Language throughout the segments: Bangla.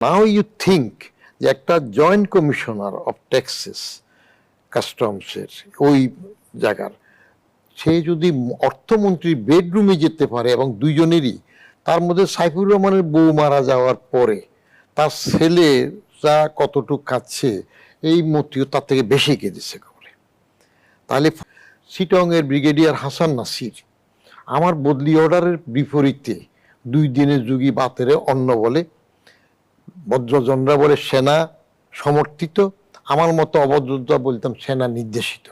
নাও ইউ থিঙ্ক যে একটা জয়েন্ট কমিশনার অফ ট্যাক্সেস কাস্টমসের ওই জায়গার সে যদি অর্থমন্ত্রীর বেডরুমে যেতে পারে এবং দুইজনেরই, তার মধ্যে সাইফুর রহমানের বউ মারা যাওয়ার পরে তার ছেলেরা কতটুকু কাঁদছে এই মতিও তার থেকে বেশি কেঁদেছে বলে, তাহলে চিটং এর ব্রিগেডিয়ার হাসান নাসির আমার বদলি অর্ডারের বিপরীতে 2 দিনের যুগী বাতেরে অন্য বলে, বজ্রজনরা বলে সেনা সমর্থিত, আমার মতো অভদ্রতা বলতাম সেনা নির্দেশিত।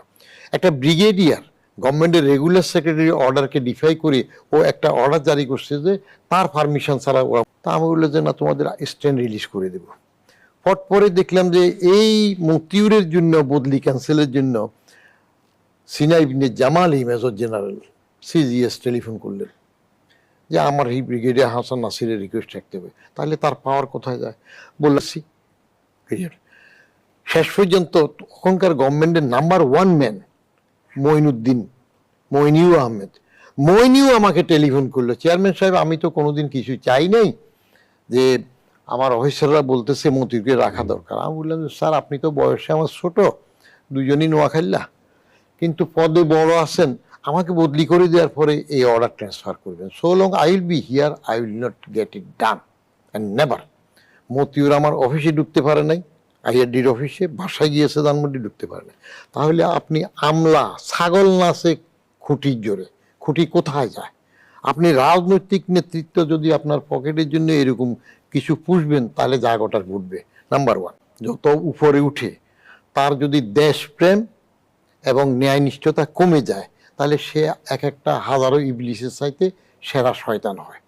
একটা ব্রিগেডিয়ার গভর্নমেন্টের রেগুলার সেক্রেটারি অর্ডারকে ডিফাই করে ও একটা অর্ডার জারি করছে যে তার পারমিশন ছাড়া ওরা, তা আমি বললো যে না তোমাদের স্ট্যান্ড রিলিজ করে দেব। পট পরে দেখলাম যে এই মতিউরের জন্য বদলি ক্যান্সেলের জন্য Sinai Ibne Jamal major general CGS telephone করলেন যে আমার এই ব্রিগেডিয়ার হাসান নাসিরের রিকোয়েস্ট রাখতে হবে। তাহলে তার পাওয়ার কোথায় যায় বলছি। শেষ পর্যন্ত তখনকার গভর্নমেন্টের নাম্বার 1 ম্যান মইনিউ আহমেদ আমাকে টেলিফোন করলো, চেয়ারম্যান সাহেব আমি তো কোনোদিন কিছু চাই নাই, যে আমার অফিসাররা বলতেছে মতিউরকে রাখা দরকার। আমি বললাম স্যার আপনি তো বয়সে আমার ছোট, দুজনই নোয়াখাইল্লা, কিন্তু পদে বড় আছেন, আমাকে বদলি করে দেওয়ার পরে এই অর্ডার ট্রান্সফার করবেন। So long I will be here I will not get it done and never. Motiur আমার অফিসে ঢুকতে পারে নাই, আইআরডির অফিসে, বাসায় গিয়েছে ধানমন্ডি, ঢুকতে পারে না। তাহলে আপনি আমলা ছাগল নাচে খুঁটির জোরে, খুঁটি কোথায় যায়? আপনি রাজনৈতিক নেতৃত্ব যদি আপনার পকেটের জন্য এরকম কিছু পুষবেন তাহলে জায়গাটা ঘুরবে। নাম্বার 1, যত উপরে উঠে তার যদি দেশপ্রেম এবং ন্যায়নিষ্ঠতা কমে যায় তাহলে সে এক একটা হাজারো ইবলিসের চাইতে সেরা শয়তান হয়।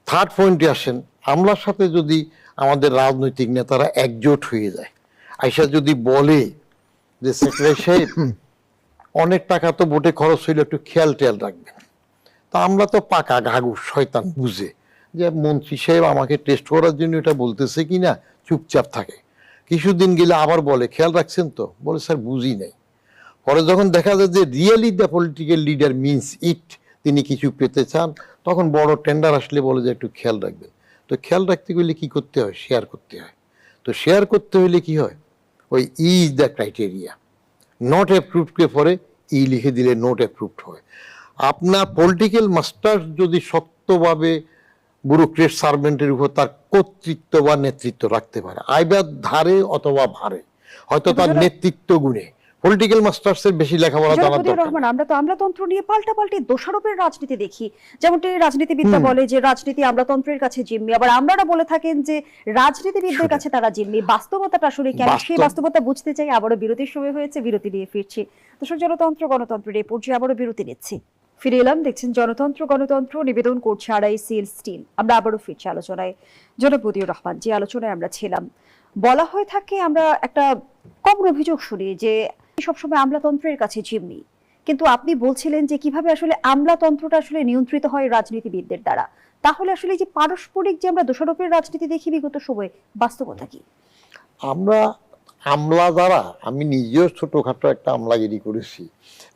থার্ড পয়েন্টে আসেন, আমলার সাথে যদি আমাদের রাজনৈতিক নেতারা একজোট হয়ে যায়, আইসা যদি বলে যে সেক্রেটারি সাহেব অনেক টাকা তো ভোটে খরচ হইলে একটু খেয়াল টেয়াল রাখবেন, তা আমরা তো পাকা ঘাঘু শয়তান বুঝে যে মন্ত্রী সাহেব আমাকে টেস্ট করার জন্য এটা বলতেছে কিনা চুপচাপ থাকে। কিছুদিন গেলে আবার বলে খেয়াল রাখছেন তো, বলে স্যার বুঝি নাই। পরে যখন দেখা যায় যে really the political leader means ইট, তিনি কিছু পেতে চান, তখন বড় টেন্ডার আসলে বলে যে একটু খেয়াল রাখবেন। তো খেয়াল রাখতে গেলে কি করতে হয়? শেয়ার করতে হয়। তো শেয়ার করতে হলে কি হয়? ওই ইজ দ্য ক্রাইটেরিয়া, নট অ্যাপ্রুভডকে পরে ই লিখে দিলে নোট অ্যাপ্রুভড হয়। আপনার পলিটিক্যাল মাস্টার যদি শক্তভাবে ব্যুরোক্রেট সার্ভেন্টের উপর তার কর্তৃত্ব বা নেতৃত্ব রাখতে পারে, আইবার ধারে অথবা ভারে, হয়তো তার নেতৃত্ব গুণে পলিটিক্যাল মাস্টার্সের বেশি লেখাপড়া জানা দরকার। রহমান, আমরা তো আমলাতন্ত্র নিয়ে পাল্টাপাল্টি দোষারোপের রাজনীতি দেখি, যেমনটি রাজনীতিবিদরা বলে যে রাজনীতি আমলাতন্ত্রের কাছে জিম্মি, আবার আমলারা বলে থাকেন যে রাজনীতিবিদদের কাছে তারা জিম্মি। বাস্তবতাটা আসলে কেন? সেই বাস্তবতা বুঝতে চাই। আবারও বিরতির সময় হয়েছে, বিরতি নিয়ে ফিরছি। দর্শক, জনতন্ত্র গণতন্ত্রের এই পর্যায়ে আবারও বিরতি নিচ্ছি। ফিরে এলাম, দেখছেন জনতন্ত্র নিবেদন করছে RICL স্টিল। আমরা আবারও ফিরছি আলোচনায়। জনাব মতিউর রহমান, যে আলোচনায় আমরা ছিলাম, বলা হয়ে থাকে, আমরা একটা কমন অভিযোগ শুনি যে সবসময় আমলাতন্ত্রের কাছে জিম্মি, কিন্তু আপনি বলছিলেন যে কিভাবে আসলে আমলাতন্ত্রটা আসলে নিয়ন্ত্রিত হয় রাজনীতিবিদদের দ্বারা। তাহলে আসলে যে পারস্পরিক যে আমরা দোষারোপের রাজনীতি দেখি বিগত সময়ে, বাস্তবতা কি? আমরা আমলা যারা, আমি নিজেও ছোটখাটো একটা আমলাগিরি করেছি,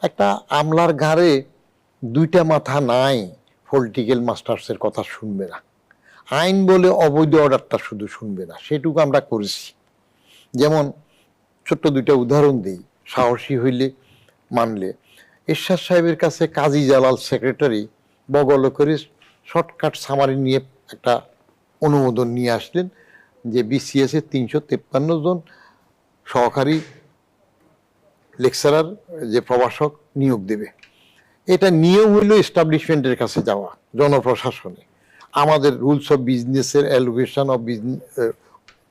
একটা আমলার ঘাড়ে 2টা মাথা নাই, পলিটিক্যাল মাস্টার্সের কথা শুনবে না, আইন বলে অবৈধ অর্ডারটা শুধু শুনবে না, সেটুকু আমরা করেছি। যেমন ছোট্ট 2টা উদাহরণ দিই, সাহসী হইলে মানলে। এরশাদ সাহেবের কাছে কাজী জালাল সেক্রেটারি বগল করে শর্টকাট সামারি নিয়ে একটা অনুমোদন নিয়ে আসলেন যে BCS এর 353 জন সহকারী লেকচারার, যে প্রভাষক নিয়োগ দেবে। এটা নিয়ম হইল এস্টাবলিশমেন্টের কাছে যাওয়া, জনপ্রশাসনে, আমাদের রুলস অফ বিজনেসের অ্যালোকেশন অফ বিজনেস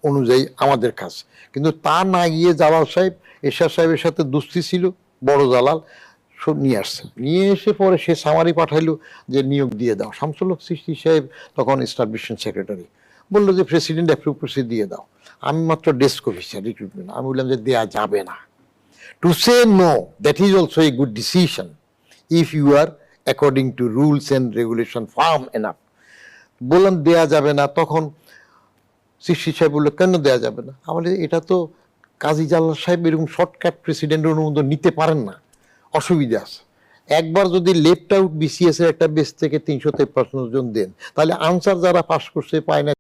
অনুযায়ী আমাদের কাছে। কিন্তু তা না গিয়ে জালাল সাহেব, এরশাদ সাহেবের সাথে দুস্তি ছিল, বড় জালাল সব নিয়ে আসছে। নিয়ে এসে পরে সে সামারি পাঠাইলো যে নিয়োগ দিয়ে দাও। শামসুল হক চিশতি সাহেব তখন এস্টাবলিশমেন্ট সেক্রেটারি, বললো যে প্রেসিডেন্ট অ্যাপ্রুভ করছে দিয়ে দাও। আমি মাত্র ডেস্ক অফিসার রিক্রুটমেন্ট, আমি বললাম যে দেয়া যাবে না। To say no, that is also a good decision if you are according to rules and regulation firm enough. বললাম দেয়া যাবে না। তখন চিশতি সাহেব বললো কেন দেওয়া যাবে না? আমাদের এটা তো কাজী জালাল সাহেব এরকম শর্টকাট প্রেসিডেন্টের অনুমোদন নিতে পারেন না, অসুবিধা আছে। একবার যদি লেফট আউট BCS এর একটা বেস থেকে 353 জন দেন, তাহলে আনসার যারা পাস করছে পায় না